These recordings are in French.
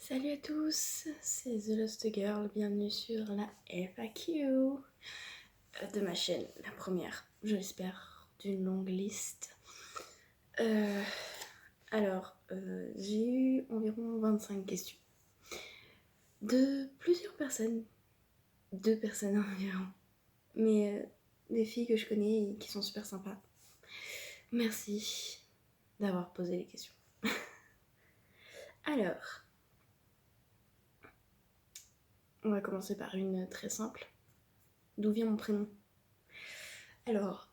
Salut à tous, c'est The Lost Girl, bienvenue sur la FAQ de ma chaîne, la première, je l'espère, d'une longue liste. J'ai eu environ 25 questions de plusieurs personnes, deux personnes environ, mais des filles que je connais et qui sont super sympas. Merci d'avoir posé les questions. Alors, on va commencer par une très simple. D'où vient mon prénom ? Alors,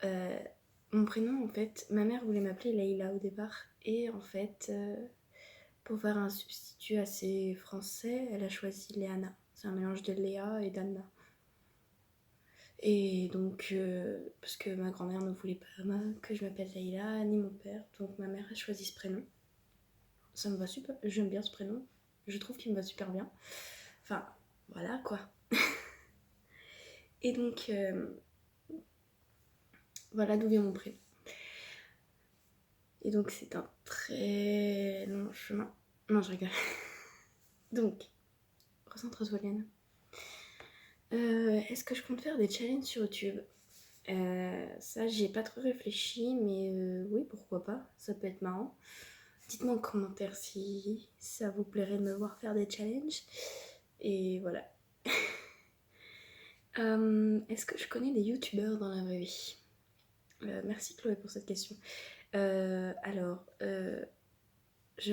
mon prénom, en fait, ma mère voulait m'appeler Leïla au départ. Et en fait, pour faire un substitut assez français, elle a choisi Léana. C'est un mélange de Léa et d'Anna. Et donc, parce que ma grand-mère ne voulait pas que je m'appelle Leïla, ni mon père. Donc ma mère a choisi ce prénom. Ça me va super, j'aime bien ce prénom. Je trouve qu'il me va super bien. Enfin, voilà quoi. Et donc, voilà d'où vient mon prénom. Et donc c'est un très long chemin. Non, je rigole. Donc, recentre-toi, Liane. Est-ce que je compte faire des challenges sur YouTube? Ça, j'y ai pas trop réfléchi, mais oui, pourquoi pas, ça peut être marrant. Dites-moi en commentaire si ça vous plairait de me voir faire des challenges. Et voilà. Est-ce que je connais des youtubeurs dans la vraie vie? Merci Chloé pour cette question. Je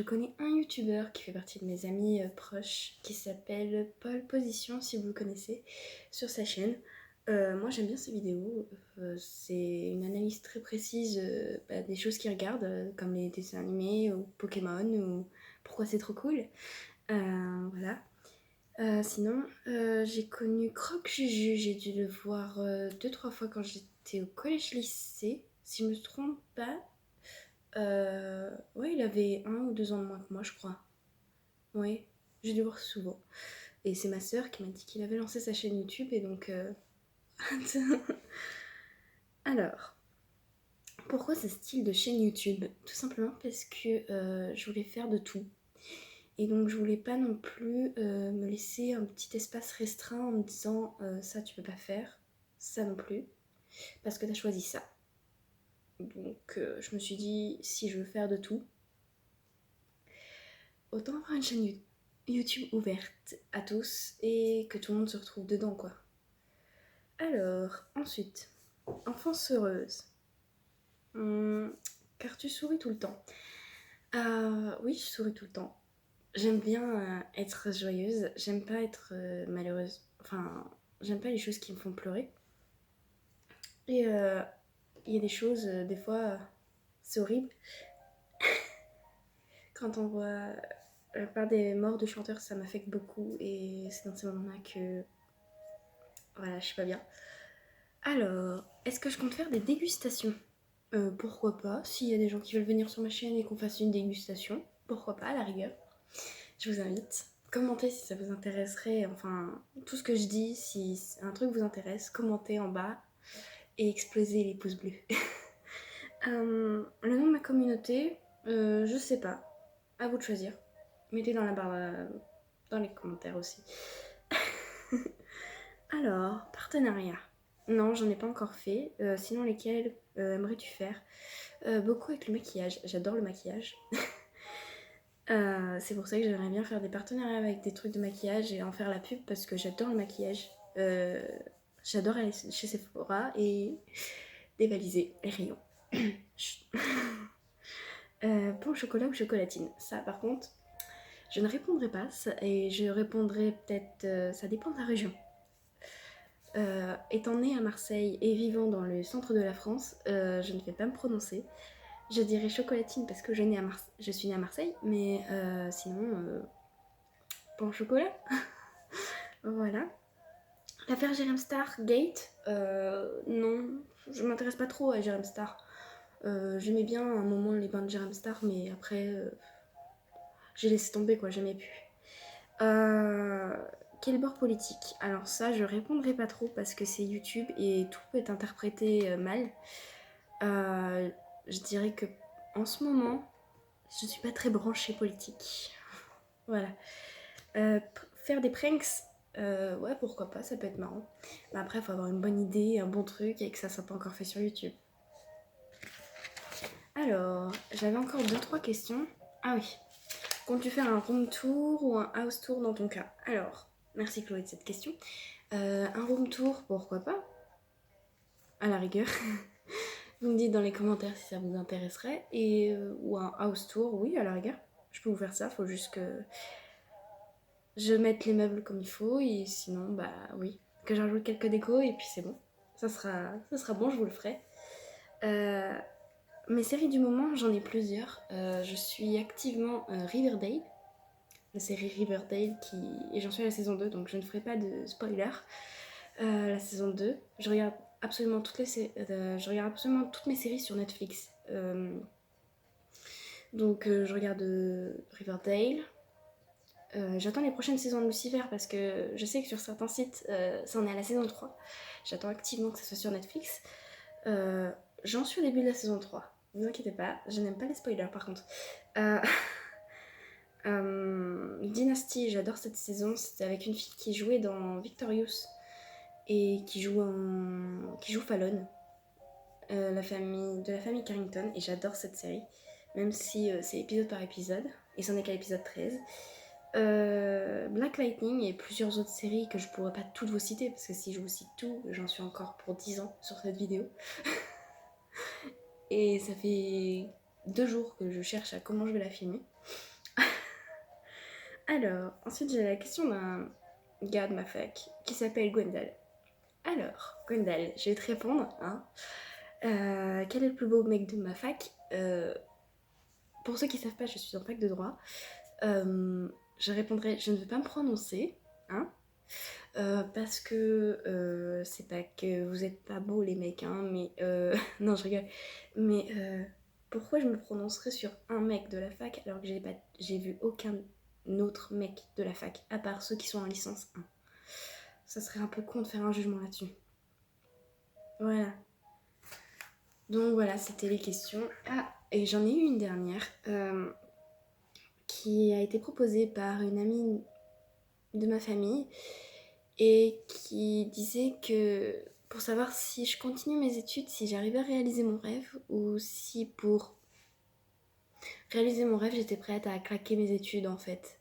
connais un youtubeur qui fait partie de mes amis proches qui s'appelle Paul Position, si vous le connaissez, sur sa chaîne. Moi j'aime bien ses vidéos, c'est une analyse très précise des choses qu'il regarde, comme les dessins animés ou Pokémon ou pourquoi c'est trop cool. Voilà. Sinon, j'ai connu Croc Juju, j'ai dû le voir 2-3 fois quand j'étais au collège-lycée, si je me trompe pas. Ouais, il avait 1 ou 2 ans de moins que moi, je crois. Ouais, j'ai dû le voir souvent. Et c'est ma sœur qui m'a dit qu'il avait lancé sa chaîne YouTube et donc... Alors, pourquoi ce style de chaîne YouTube? Tout simplement parce que je voulais faire de tout. Et donc je voulais pas non plus me laisser un petit espace restreint en me disant ça tu peux pas faire, ça non plus, parce que t'as choisi ça. Donc je me suis dit si je veux faire de tout, autant avoir une chaîne YouTube ouverte à tous et que tout le monde se retrouve dedans quoi. Alors, ensuite, enfance heureuse. Car tu souris tout le temps. Oui, je souris tout le temps. J'aime bien être joyeuse, j'aime pas être malheureuse. Enfin, j'aime pas les choses qui me font pleurer. Et il y a des choses, des fois, c'est horrible. Quand on voit la part des morts de chanteurs, ça m'affecte beaucoup. Et c'est dans ces moments-là que... Voilà, je suis pas bien. Alors, est-ce que je compte faire des dégustations? Pourquoi pas? S'il y a des gens qui veulent venir sur ma chaîne et qu'on fasse une dégustation, pourquoi pas à la rigueur? Je vous invite. Commentez si ça vous intéresserait, enfin tout ce que je dis, si un truc vous intéresse, commentez en bas et explosez les pouces bleus. Le nom de ma communauté, je sais pas, à vous de choisir. Mettez dans la barre, dans les commentaires aussi. Alors, partenariat. Non, j'en ai pas encore fait. Sinon, lesquels aimerais-tu faire? Beaucoup avec le maquillage. J'adore le maquillage. C'est pour ça que j'aimerais bien faire des partenariats avec des trucs de maquillage et en faire la pub parce que j'adore le maquillage. J'adore aller chez Sephora et dévaliser les rayons. Pain au chocolat ou chocolatine? Ça, par contre, je ne répondrai pas et je répondrai peut-être. Ça dépend de la région. Étant née à Marseille et vivant dans le centre de la France, je ne vais pas me prononcer. Je dirais chocolatine parce que je suis née à Marseille, mais sinon, pain au chocolat. Voilà. L'affaire Jérém Star, Gate, non, je m'intéresse pas trop à Jérém Star. J'aimais bien à un moment les bains de Jérém Star, mais après, j'ai laissé tomber quoi, j'aimais plus. Quel bord politique? Alors ça, je répondrai pas trop parce que c'est YouTube et tout peut être interprété mal. Je dirais que en ce moment, je suis pas très branchée politique. Voilà. Faire des pranks, ouais, pourquoi pas, ça peut être marrant. Mais après, il faut avoir une bonne idée, un bon truc et que ça soit pas encore fait sur YouTube. Alors, j'avais encore 2-3 questions. Ah oui, comptes-tu faire un room tour ou un house tour dans ton cas? Alors, merci Chloé de cette question. Un room tour, pourquoi pas? À la rigueur. Vous me dites dans les commentaires si ça vous intéresserait. Ou un house tour, oui, à la rigueur. Je peux vous faire ça, faut juste que je mette les meubles comme il faut. Et sinon, bah oui, que je rajoute quelques décos et puis c'est bon. Ça sera bon, je vous le ferai. Mes séries du moment, j'en ai plusieurs. Je suis activement Riverdale. La série Riverdale et j'en suis à la saison 2, donc je ne ferai pas de spoiler. La saison 2, je regarde absolument toutes mes séries sur Netflix. Donc je regarde Riverdale. J'attends les prochaines saisons de Lucifer parce que je sais que sur certains sites, ça en est à la saison 3. J'attends activement que ça soit sur Netflix. J'en suis au début de la saison 3. Ne vous inquiétez pas, je n'aime pas les spoilers par contre. Dynasty, j'adore cette saison. C'était avec une fille qui jouait dans Victorious et qui joue Fallon, de la famille Carrington. Et j'adore cette série, même si c'est épisode par épisode. Et c'en est qu'à l'épisode 13. Black Lightning et plusieurs autres séries que je pourrais pas toutes vous citer parce que si je vous cite tout, j'en suis encore pour 10 ans sur cette vidéo. Et ça fait 2 jours que je cherche à comment je vais la filmer. Alors, ensuite j'ai la question d'un gars de ma fac qui s'appelle Gwendal. Alors, Gwendal, je vais te répondre. Hein. Quel est le plus beau mec de ma fac? Pour ceux qui savent pas, je suis en fac de droit. Je répondrai, je ne vais pas me prononcer, hein, parce que c'est pas que vous êtes pas beaux les mecs, hein, mais non, je rigole. Mais pourquoi je me prononcerais sur un mec de la fac alors que j'ai vu aucun autre mec de la fac, à part ceux qui sont en licence 1. Ça serait un peu con de faire un jugement là-dessus. Voilà. Donc voilà, c'était les questions. Ah, et j'en ai eu une dernière qui a été proposée par une amie de ma famille et qui disait que pour savoir si je continue mes études, si j'arrivais à réaliser mon rêve ou si pour réaliser mon rêve, j'étais prête à claquer mes études en fait.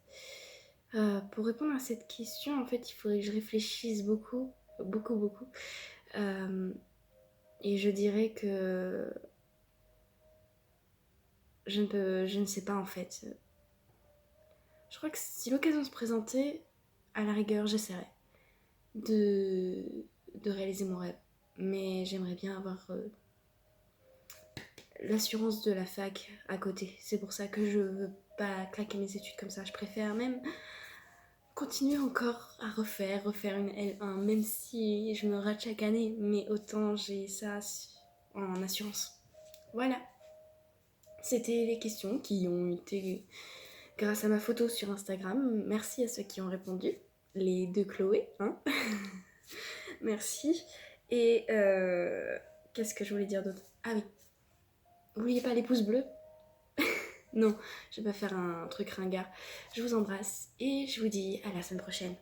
Pour répondre à cette question, en fait, il faudrait que je réfléchisse beaucoup. Et je dirais que je ne sais pas en fait. Je crois que si l'occasion se présentait, à la rigueur, j'essaierais de réaliser mon rêve. Mais j'aimerais bien avoir l'assurance de la fac à côté. C'est pour ça que je veux pas claquer mes études comme ça. Je préfère même continuer encore à refaire une L1, même si je me rate chaque année. Mais autant j'ai ça en assurance. Voilà. C'était les questions qui ont été grâce à ma photo sur Instagram. Merci à ceux qui ont répondu. Les 2 Chloé, hein. Merci. Et qu'est-ce que je voulais dire d'autre? Ah oui. N'oubliez pas les pouces bleus. Non, je vais pas faire un truc ringard. Je vous embrasse et je vous dis à la semaine prochaine.